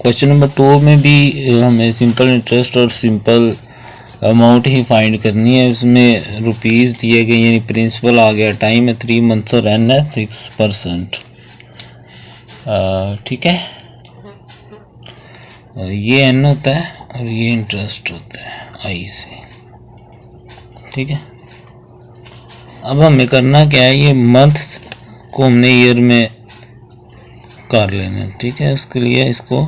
Question number 2 में भी हमें सिंपल इंटरेस्ट और सिंपल अमाउंट ही फाइंड करनी है। उसमें रुपीज़ दिए गए, यानी प्रिंसिपल आ गया, टाइम है 3 मंथ और एन है 6%। ठीक है, ये एन होता है और ये इंटरेस्ट होता है आई से। ठीक है, अब हमें करना क्या है, ये मंथ को हमने ईयर में कर लेना। ठीक है, उसके लिए इसको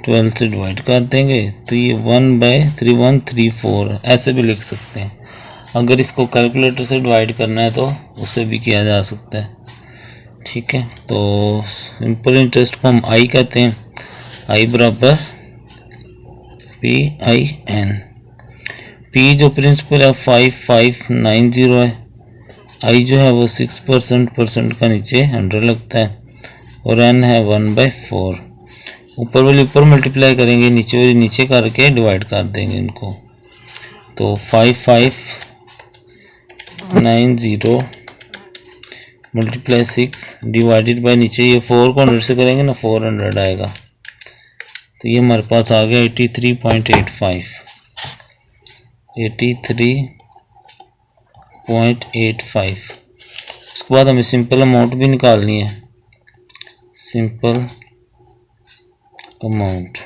12 से डिवाइड कर देंगे तो ये 1/3134 ऐसे भी लिख सकते हैं। अगर इसको कैलकुलेटर से डिवाइड करना है तो उससे भी किया जा सकता है। ठीक है, तो सिंपल इंटरेस्ट को हम आई कहते हैं, आई बराबर PIN। पी जो प्रिंसिपल है 5590 है, आई जो है वो 6%, परसेंट का नीचे 100 लगता है, और एन है 1/4। ऊपर वाली ऊपर मल्टीप्लाई करेंगे, नीचे वाली नीचे करके डिवाइड कर देंगे इनको। तो 5590 मल्टीप्लाई 6 डिवाइडेड बाय, नीचे ये 4 को 100 से करेंगे ना, 400 आएगा। तो ये हमारे पास आ गया 83.85। 83.85। उसके बाद हमें सिंपल अमाउंट भी निकालनी है। सिंपल अमाउंट,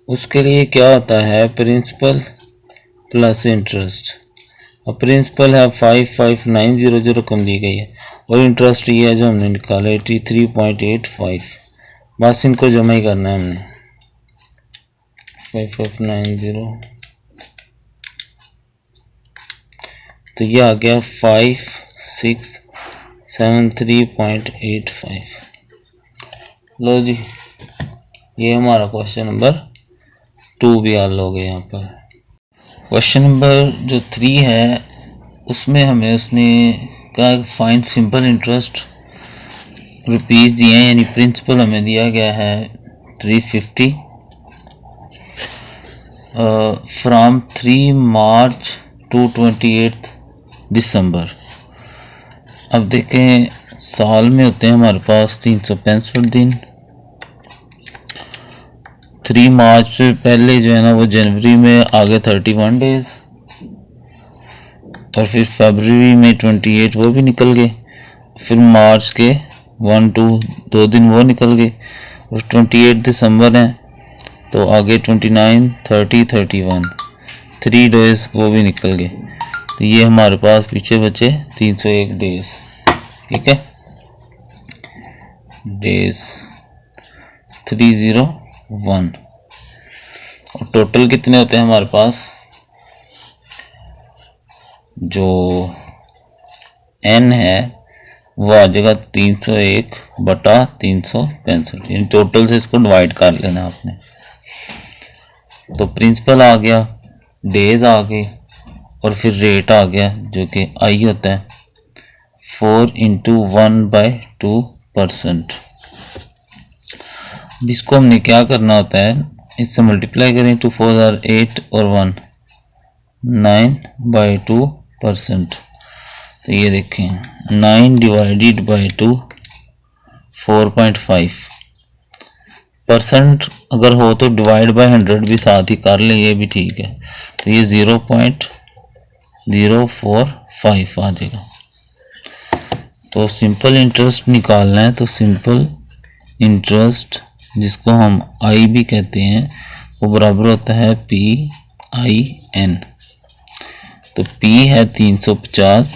उसके लिए क्या होता है, प्रिंसिपल प्लस इंटरेस्ट। अब प्रिंसिपल है 5590 जो रकम दी गई है, और इंटरेस्ट ये है जो हमने निकाला 83.85। बस इनको जमा ही करना है हमने। 5590 तो ये आ गया 5673.85। लो जी, ये हमारा क्वेश्चन नंबर 2 भी हल हो गया। यहाँ पर क्वेश्चन नंबर जो 3 है उसमें हमें उसने कहा फाइंड सिंपल इंटरेस्ट, रुपीज़ दिए हैं, यानी प्रिंसिपल हमें दिया गया है 350 फ्रॉम 3 मार्च टू 28 दिसंबर। अब देखें, साल में होते हैं हमारे पास 365 दिन। 3 मार्च से पहले जो है ना वो जनवरी में आ गए 31 डेज, और फिर फरवरी में 28 वो भी निकल गए, फिर मार्च के 2 दिन वो निकल गए, और 28 दिसंबर है तो आगे 29, 30, 31 3 डेज वो भी निकल गए। तो ये हमारे पास पीछे बचे 301 डेज। ठीक है, डेज 301। और टोटल कितने होते हैं हमारे पास, जो n है वो आ जाएगा 301/365, यानी टोटल से इसको डिवाइड कर लेना आपने। तो प्रिंसिपल आ गया, डेज आ गए, और फिर रेट आ गया जो कि आई होता है 4 × 1/2%। इसको हमने क्या करना होता है, इससे मल्टीप्लाई करें, 2 4 are 8 और 1 9/2%। तो ये देखें 9 डिवाइडेड बाई 2 4.5%। अगर हो तो डिवाइड बाय 100 भी साथ ही कर ले, ये भी ठीक है। तो ये 0.045 आ जाएगा। तो सिंपल इंटरेस्ट निकालना है, तो सिंपल इंटरेस्ट जिसको हम आई भी कहते हैं वो बराबर होता है PIN। तो P है 350,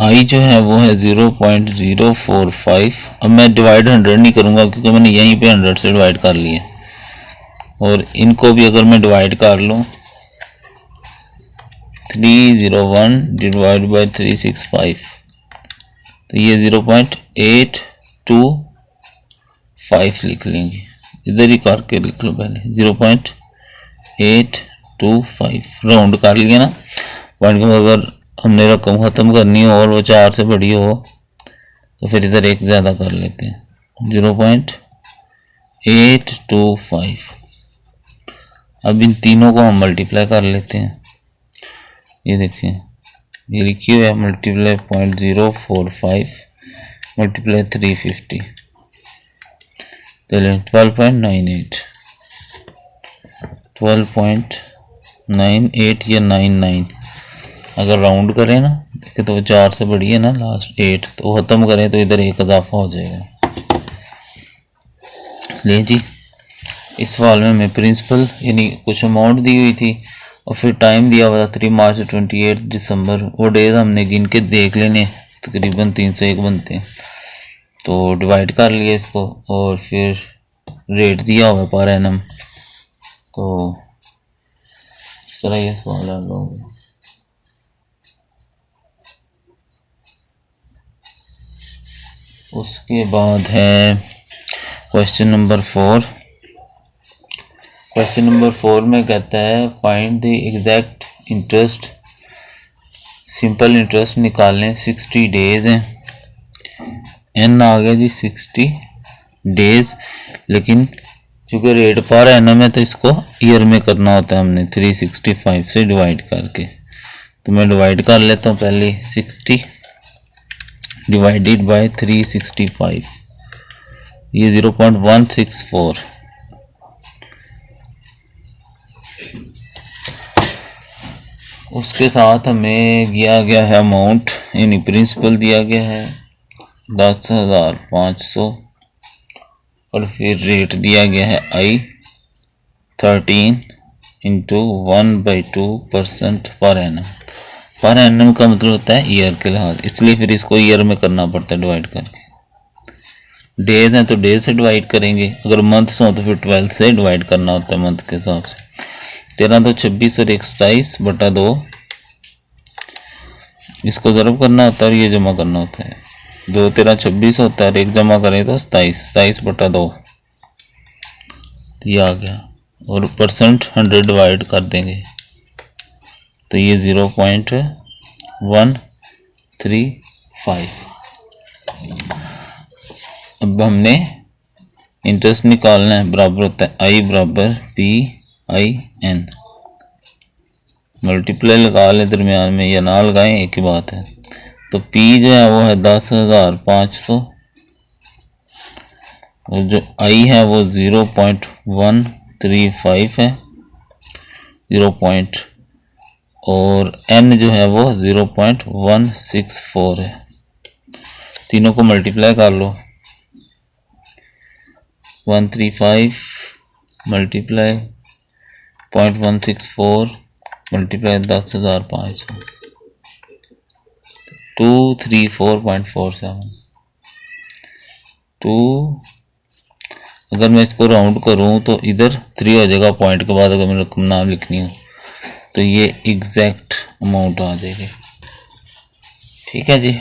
आई जो है वो है 0.045। अब मैं डिवाइड 100 नहीं करूँगा क्योंकि मैंने यहीं पे 100 से डिवाइड कर लिया, और इनको भी अगर मैं डिवाइड कर लूँ 301 डिवाइड बाई 365 तो ये 0.825 लिख लेंगे। इधर ही करके लिख लो पहले, 0.825 राउंड कर लिया ना पॉइंट के। अगर हमने रकम ख़त्म करनी हो और वो 4 से बड़ी हो तो फिर इधर एक ज़्यादा कर लेते हैं, 0.825। अब इन तीनों को हम मल्टीप्लाई कर लेते हैं। ये देखें, ये लिखी हुई है मल्टीप्लाई 0.045 मल्टीप्लाई 350, चलिए 12.98 या 99, अगर राउंड करें ना, देखिए तो 4 से बड़ी है ना लास्ट 8, तो ख़त्म करें तो इधर एक इजाफा हो जाएगा। ले जी, इस सवाल में हमें प्रिंसिपल यानी कुछ अमाउंट दी हुई थी और फिर टाइम दिया हुआ था 3 मार्च से 28 दिसंबर। वो डेज हमने गिन के देख लेने, तकरीबन 301 बनते हैं, तो डिवाइड कर लिए इसको और फिर रेट दिया हुआ पर एनम। तो इस तरह ये सवाल हल हो गया। उसके बाद है क्वेश्चन नंबर 4। क्वेश्चन नंबर 4 में कहता है find the exact interest, simple interest निकालने। 60 डेज हैं, एन आ गया जी 60 डेज, लेकिन चूँकि रेट पर एनम है तो इसको ईयर में करना होता है हमने 365 से डिवाइड करके। तो मैं डिवाइड कर लेता हूँ पहले 60 डिवाइडेड बाय 365, ये 0.164। उसके साथ हमें दिया गया है अमाउंट यानी प्रिंसिपल दिया गया है 10,500 और फिर रेट दिया गया है आई 13 into 1/2% per annum. Per annum का मतलब होता है ईयर के लिहाज, इसलिए फिर इसको ईयर में करना पड़ता है डिवाइड करके। डेज हैं तो डेज से डिवाइड करेंगे, अगर मंथ्स हो तो फिर 12 से डिवाइड करना होता है मंथ के हिसाब से। 13 तो 26 और 27/2, इसको ज़रब करना होता है और ये जमा करना होता है। 2 13 26 होता है और 1 जमा करें तो 27/2, ये आ गया। और परसेंट 100 डिवाइड कर देंगे तो ये 0.135। अब हमने इंटरेस्ट निकालना है, बराबर होता है आई बराबर PIN। मल्टीप्लाई लगा ले दरमियान में या ना लगाएं एक ही बात है। तो P जो है वो है 10,500 और जो I है वो 0.135 है, 0. और N जो है वो 0.164 है। तीनों को मल्टीप्लाई कर लो, 135 मल्टीप्लाई 0.164 मल्टीप्लाई 10,500, 234.47। 2 अगर मैं इसको राउंड करूं तो इधर 3 हो जाएगा पॉइंट के बाद, अगर मैं रकम नाम लिखनी हो तो ये एग्जैक्ट अमाउंट आ जाएगी। ठीक है जी,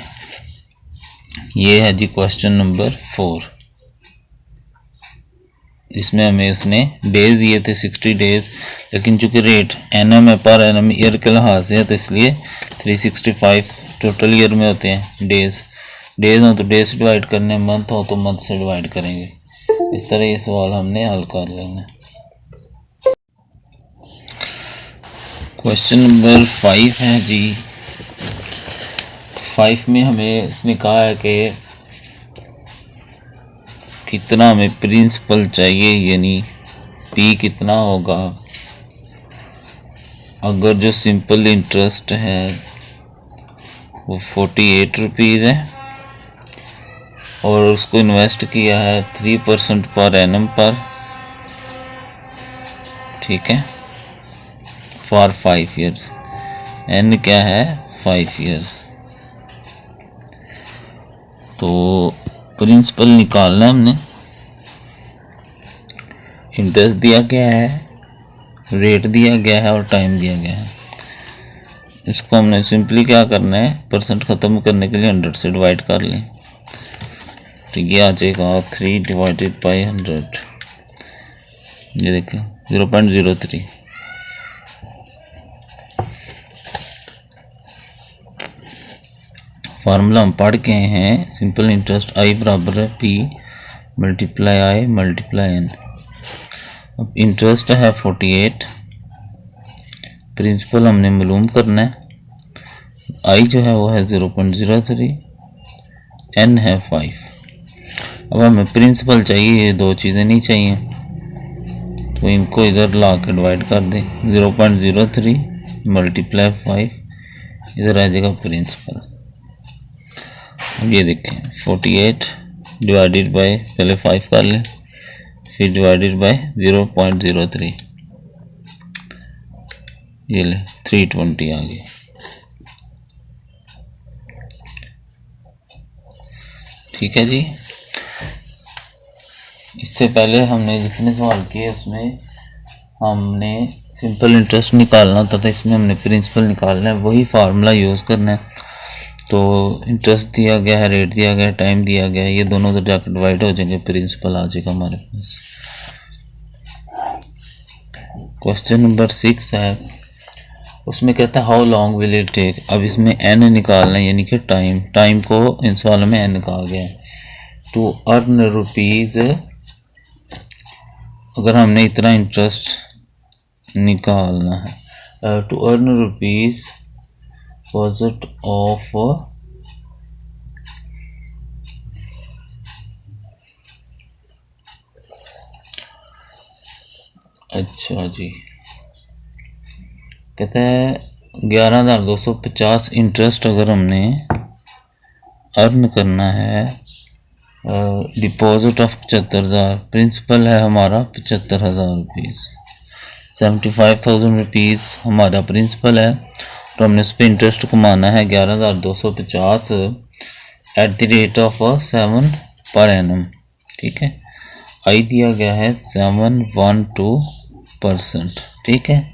ये है जी क्वेश्चन नंबर 4। इसमें हमें उसने डेज दिए थे 60 डेज, लेकिन चूंकि रेट एनएम है पर एनएम ईयर के लिहाज से है तो इसलिए 365 टोटल ईयर में होते हैं डेज। डेज हो तो डेज से डिवाइड करने, मंथ हो तो मंथ से डिवाइड करेंगे। इस तरह ये सवाल हमने हल कर लेना। क्वेश्चन नंबर 5 है जी। 5 में हमें इसने कहा है कि कितना हमें प्रिंसिपल चाहिए, यानी P कितना होगा अगर जो सिंपल इंटरेस्ट है वो 48 रुपीज़ है और उसको इन्वेस्ट किया है 3% पर एनम पर, ठीक है, फॉर 5 ईयर्स। एन क्या है 5 ईयर्स। तो प्रिंसिपल निकालना हमने, इंटरेस्ट दिया गया है, रेट दिया गया है और टाइम दिया गया है। इसको हमने सिंपली क्या करना है, परसेंट ख़त्म करने के लिए 100 से डिवाइड कर लें तो ये आ जाएगा 3 डिवाइडेड बाई 100, ये देखें 0.03। फार्मूला हम पढ़ के हैं, सिंपल इंटरेस्ट आई बराबर है P मल्टीप्लाई आई मल्टीप्लाई एन। अब इंटरेस्ट है 48, प्रिंसिपल हमने मालूम करना है, आई जो है वो है 0.03 n है 5। अब हमें प्रिंसिपल चाहिए, ये दो चीज़ें नहीं चाहिए, तो इनको इधर ला के डिवाइड कर दें। 0.03 मल्टीप्लाई 5, इधर आ जाएगा प्रिंसिपल। अब ये देखें 48 डिवाइडेड बाय, पहले 5 कर लें, फिर डिवाइडेड बाय 0.03, ये ले 320 आ गई। ठीक है जी। इससे पहले हमने जितने सवाल किए उसमें हमने सिंपल इंटरेस्ट निकालना होता था, इसमें हमने प्रिंसिपल निकालना है, वही फार्मूला यूज़ करना है। तो इंटरेस्ट दिया गया है, रेट दिया गया है, टाइम दिया गया है, ये दोनों उधर जाकर डिवाइड हो जाएंगे, प्रिंसिपल आ जाएगा हमारे पास। क्वेश्चन नंबर 6 है, उसमें कहता है how long will it take. अब इसमें n निकालना है, यानी कि टाइम को इन सवालों में n निकाल गया है। टू अर्न रुपीज़, अगर हमने इतना इंटरेस्ट निकालना है, to earn rupees deposit of अच्छा जी, कहता है 11,250 इंटरेस्ट अगर हमने अर्न करना है, डिपॉजिट ऑफ 75,000, प्रिंसिपल है हमारा 75,000 रुपीज़, 75,000 रुपीज़ हमारा प्रिंसिपल है, तो हमने उस पर इंटरेस्ट कमाना है 11,250 at the rate of 7 per annum. ठीक है, आई दिया गया है 712%। ठीक है,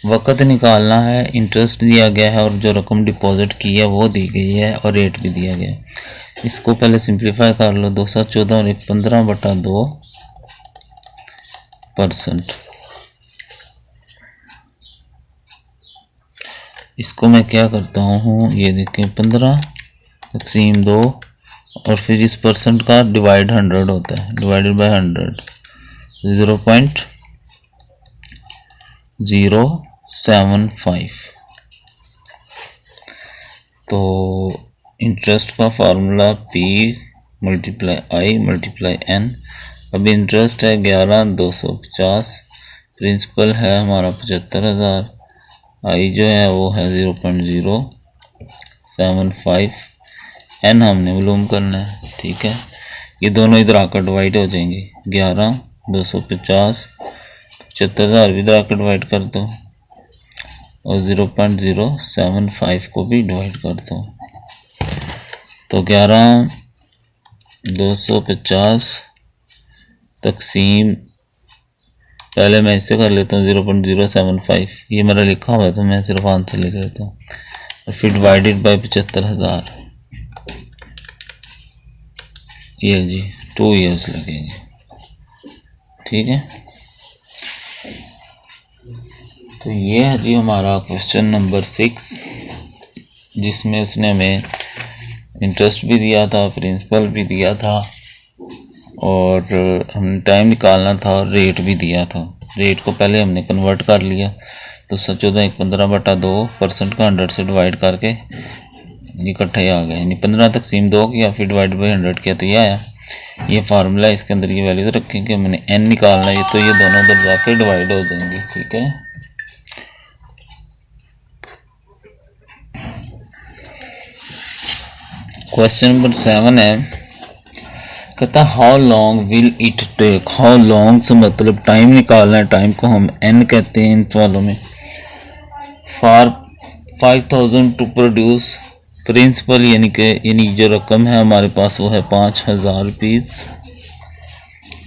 वक़्त निकालना है, इंटरेस्ट दिया गया है और जो रकम डिपॉजिट की है वो दी गई है और रेट भी दिया गया है। इसको पहले सिंप्लीफाई कर लो, 214 और 15/2%। इसको मैं क्या करता हूँ, ये देखें 15 तक़सीम 2 और फिर इस परसेंट का डिवाइड 100 होता है, डिवाइडेड बाय 100, 0.075। तो इंटरेस्ट का फार्मूला P × I × N। अभी इंटरेस्ट है 11,250, प्रिंसिपल है हमारा 75,000, I जो है वो है 0.075, N हमने मालूम करना है। ठीक है, ये दोनों इधर आकर डिवाइड हो जाएंगे, 11,250 75,000 भी इधर आकर डिवाइड कर दो और 0.075 को भी डिवाइड कर दो, तो 11,250 तक़सीम, पहले मैं इससे कर लेता हूँ 0.075, ये मेरा लिखा हुआ है तो मैं सिर्फ आंसर लिख लेता हूँ, और फिर डिवाइडेड बाय 75,000, ये जी 2 ईयर्स लगेंगे। ठीक है, तो ये है जी हमारा क्वेश्चन नंबर 6, जिसमें उसने हमें इंटरेस्ट भी दिया था, प्रिंसिपल भी दिया था और हमने टाइम निकालना था और रेट भी दिया था। रेट को पहले हमने कन्वर्ट कर लिया, तो 14 15/2% का 100 से डिवाइड करके इकट्ठे आ गए, यानी 15 तक़सीम 2 किया, फिर डिवाइड बाई 100 किया, तो ये आया। ये फार्मूला, इसके अंदर ये वैल्यूज रखें कि हमने n निकालना है, तो ये दोनों उधर जाके डिवाइड हो जाएंगी। ठीक है, क्वेश्चन नंबर 7 है, कहता how long will it take. How long से मतलब टाइम निकालना है, टाइम को हम n कहते हैं इन सवालों में। फॉर 5,000 टू प्रोड्यूस, प्रिंसिपल यानी जो रकम है हमारे पास वो है 5,000 रुपीज़,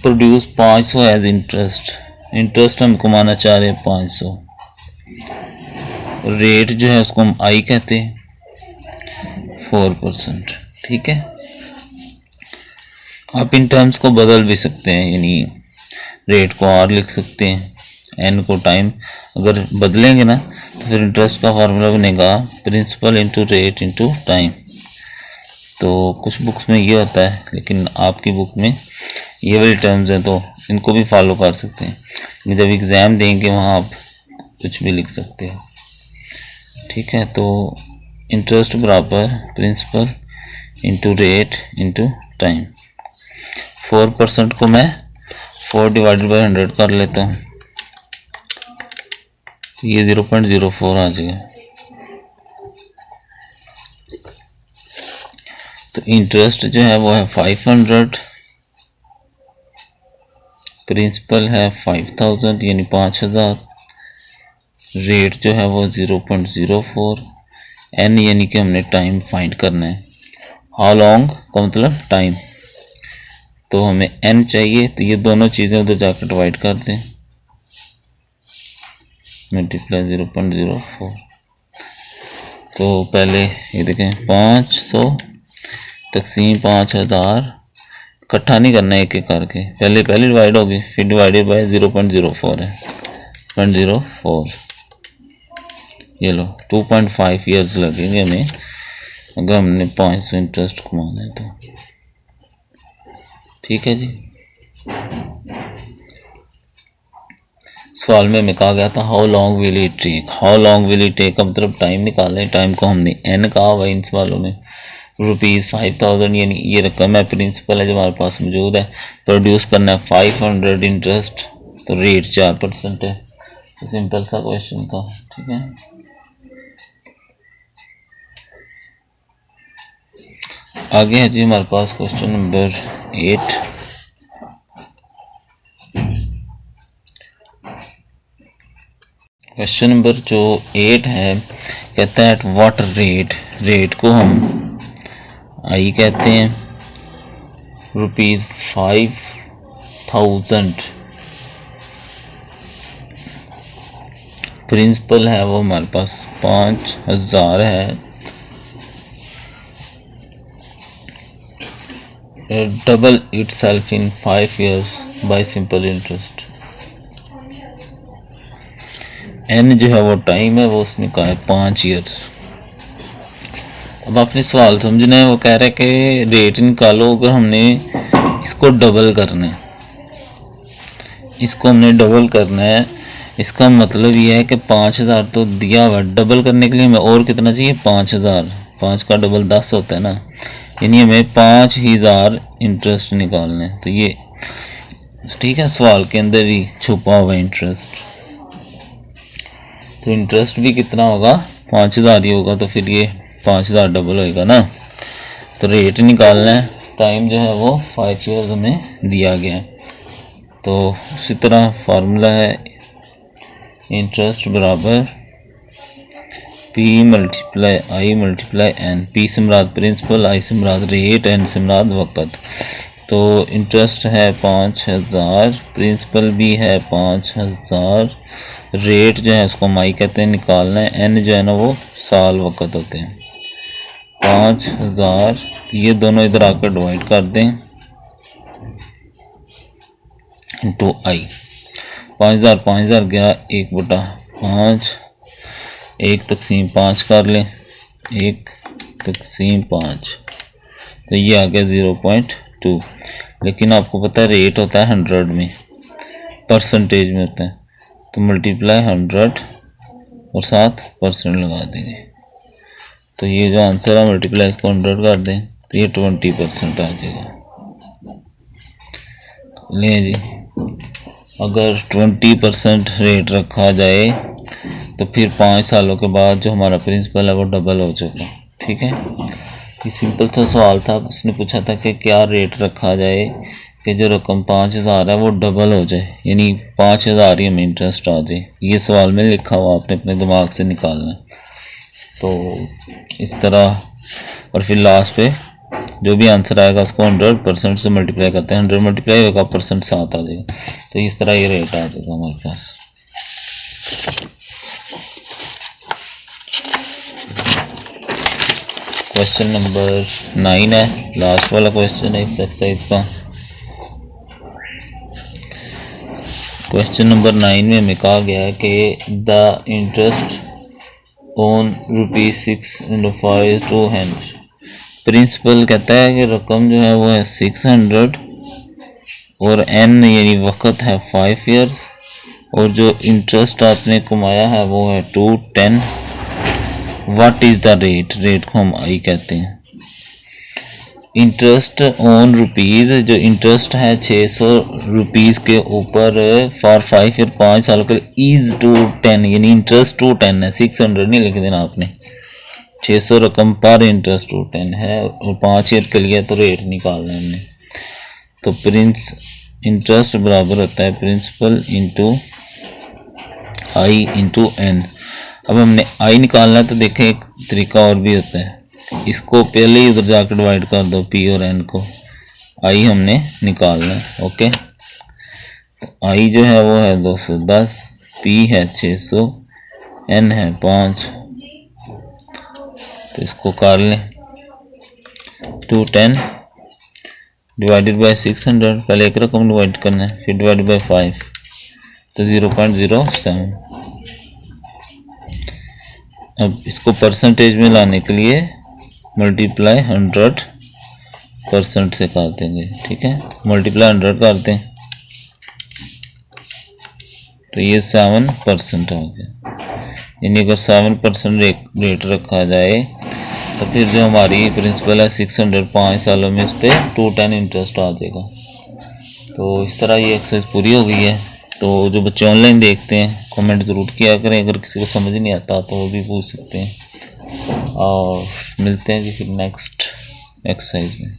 प्रोड्यूस 500 एज इंटरेस्ट हम कमाना चाह रहे हैं 500, रेट जो है उसको हम I कहते हैं 4%। ठीक है, आप इन टर्म्स को बदल भी सकते हैं, यानी रेट को R लिख सकते हैं, n को टाइम, अगर बदलेंगे ना तो फिर इंटरेस्ट का फार्मूला बनेगा principal into rate into time. तो कुछ बुक्स में ये होता है, लेकिन आपकी बुक में ये वाली टर्म्स हैं तो इनको भी फॉलो कर सकते हैं। जब एग्ज़ाम देंगे वहाँ आप कुछ भी लिख सकते हैं। ठीक है, तो इंटरेस्ट बराबर principal into rate into time. 4% को मैं 4 डिवाइडेड बाई 100 कर लेता हूँ, ये 0.04 आ जाएगा। तो इंटरेस्ट जो है वो है 500, प्रिंसिपल है 5000 यानी 5000, रेट जो है वो 0.04, एन यानी कि हमने टाइम फाइंड करना है। हाउ लॉन्ग का मतलब टाइम, तो हमें एन चाहिए, तो ये दोनों चीज़ें उधर जाकर डिवाइड कर दें, मल्टीप्लाई 0.04। तो पहले ये देखें 500 तकसीम 5000, इकट्ठा नहीं करना है एक एक करके, पहले डिवाइड होगी फिर डिवाइडेड बाय 0.04 है, 0.04। ये लो 2.5 ईयर्स लगेंगे हमें अगर हमने 500 इंटरेस्ट कमाना है तो। ठीक है जी। सवाल में हमें कहा गया था how long will it take, how long will it take का मतलब टाइम निकालें। टाइम को हमने एन कहा हुआ इन सवालों में, ₹5000 यानी ये रकम है, प्रिंसिपल है जो हमारे पास मौजूद है, प्रोड्यूस करना है 500 इंटरेस्ट, तो रेट 4% है। तो सिंपल सा क्वेश्चन था। ठीक है, आगे है जी हमारे पास क्वेश्चन नंबर 8। क्वेश्चन नंबर जो 8 है, कहता है एट व्हाट रेट, रेट को हम आई कहते हैं, ₹5000, प्रिंसिपल है वो हमारे पास 5000 है, double itself in 5 years by simple interest. N जो है वो टाइम है, वो उसने कहा है 5 years। अब आपने सवाल समझना है, वो कह रहा है कि रेट निकालो अगर हमने इसको डबल करना है, इसको हमने डबल करना है, इसका मतलब ये है कि 5000 तो दिया हुआ, डबल करने के लिए हमें और कितना चाहिए 5000, 5 का डबल 10 होता है ना, यानी हमें 5000 इंटरेस्ट निकालना है। तो ये ठीक है, सवाल के अंदर ही छुपा हुआ इंटरेस्ट, तो इंटरेस्ट भी कितना होगा 5000 ही होगा, तो फिर ये 5000 डबल होएगा ना। तो रेट निकालना है, टाइम जो है वो 5 years हमें दिया गया है। तो उसी तरह फार्मूला है इंटरेस्ट बराबर P मल्टीप्लाई आई मल्टीप्लाई एन, पी से मुराद प्रिंसिपल, आई से मुराद रेट, एन से मुराद वक़्त। तो इंटरेस्ट है 5000, प्रिंसिपल भी है 5000, रेट जो है उसको हम आई कहते हैं, निकालना है, एन जो है ना वो साल वक़्त होते हैं। 5000 ये दोनों इधर आकर डिवाइड कर दें इंटू आई, 5000 गया 1/5, 1 तकसीम 5 कर लें, 1 तकसीम 5, तो ये आ गया 0.2। लेकिन आपको पता है रेट होता है 100 में, परसेंटेज में होता है, तो मल्टीप्लाई 100 और साथ % लगा देंगे, तो ये जो आंसर है मल्टीप्लाई इसको 100 कर दें तो ये 20% आ जाएगा। लें जी, अगर 20% रेट रखा जाए तो फिर 5 सालों के बाद जो हमारा प्रिंसिपल है वो डबल हो चुका। ठीक है, ये सिंपल सा सवाल था। उसने पूछा था कि क्या रेट रखा जाए कि जो रकम 5000 है वो डबल हो जाए, यानी 5000 ही हमें इंटरेस्ट आ जाए। ये सवाल में लिखा हुआ, आपने अपने दिमाग से निकालना है। तो इस तरह, और फिर लास्ट पे जो भी आंसर आएगा उसको 100% से मल्टीप्लाई करते हैं, 100 मल्टीप्लाई होगा % 7 आ जाएगा, तो इस तरह ये रेट आ जाएगा हमारे पास। क्वेश्चन नंबर 9 है, लास्ट वाला क्वेश्चन है इस एक्सरसाइज का। क्वेश्चन नंबर 9 में हमें कहा गया है कि the interest on ₹6 to hand, principal कहता है कि रकम जो है वो है 600 और एन यानी वक़्त है 5 years, और जो इंटरेस्ट आपने कमाया है वो है 210। What is the rate, rate को हम आई कहते हैं। इंटरेस्ट ऑन रुपीज़, जो इंटरेस्ट है 600 रुपीज़ के ऊपर फॉर 5 ईयर 5 साल का इज़ टू 10, यानी इंटरेस्ट टू 10 है, 600 नहीं लिख देना आपने, 600 रकम पर इंटरेस्ट टू 10 है और 5 ईयर के लिए तो रेट निकालना है हमने। तो इंटरेस्ट बराबर होता है प्रिंसिपल इंटू आई इंटू एन। अब हमने आई निकालना है तो देखें एक तरीका और भी होता है, इसको पहले ही उधर जाकर डिवाइड कर दो पी और एन को, आई हमने निकालना है। ओके, तो आई जो है वो है 210, पी है 600, एन है 5, तो इसको कर लें 210 डिवाइडेड बाय 600, पहले एक रकम डिवाइड करना है फिर डिवाइड बाय 5, तो 0.07। अब इसको परसेंटेज में लाने के लिए मल्टीप्लाई 100% से कर देंगे, ठीक है, मल्टीप्लाई 100 करते हैं तो ये 7% आ गया। यानी अगर 7% रेट रखा जाए तो फिर जो हमारी प्रिंसिपल है 600 5 सालों में इस पर 210 इंटरेस्ट आ जाएगा। तो इस तरह ये एक्सरसाइज पूरी हो गई है। तो जो बच्चे ऑनलाइन देखते हैं कमेंट ज़रूर किया करें, अगर किसी को समझ नहीं आता तो वो भी पूछ सकते हैं। और मिलते हैं जी फिर नेक्स्ट एक्सरसाइज में।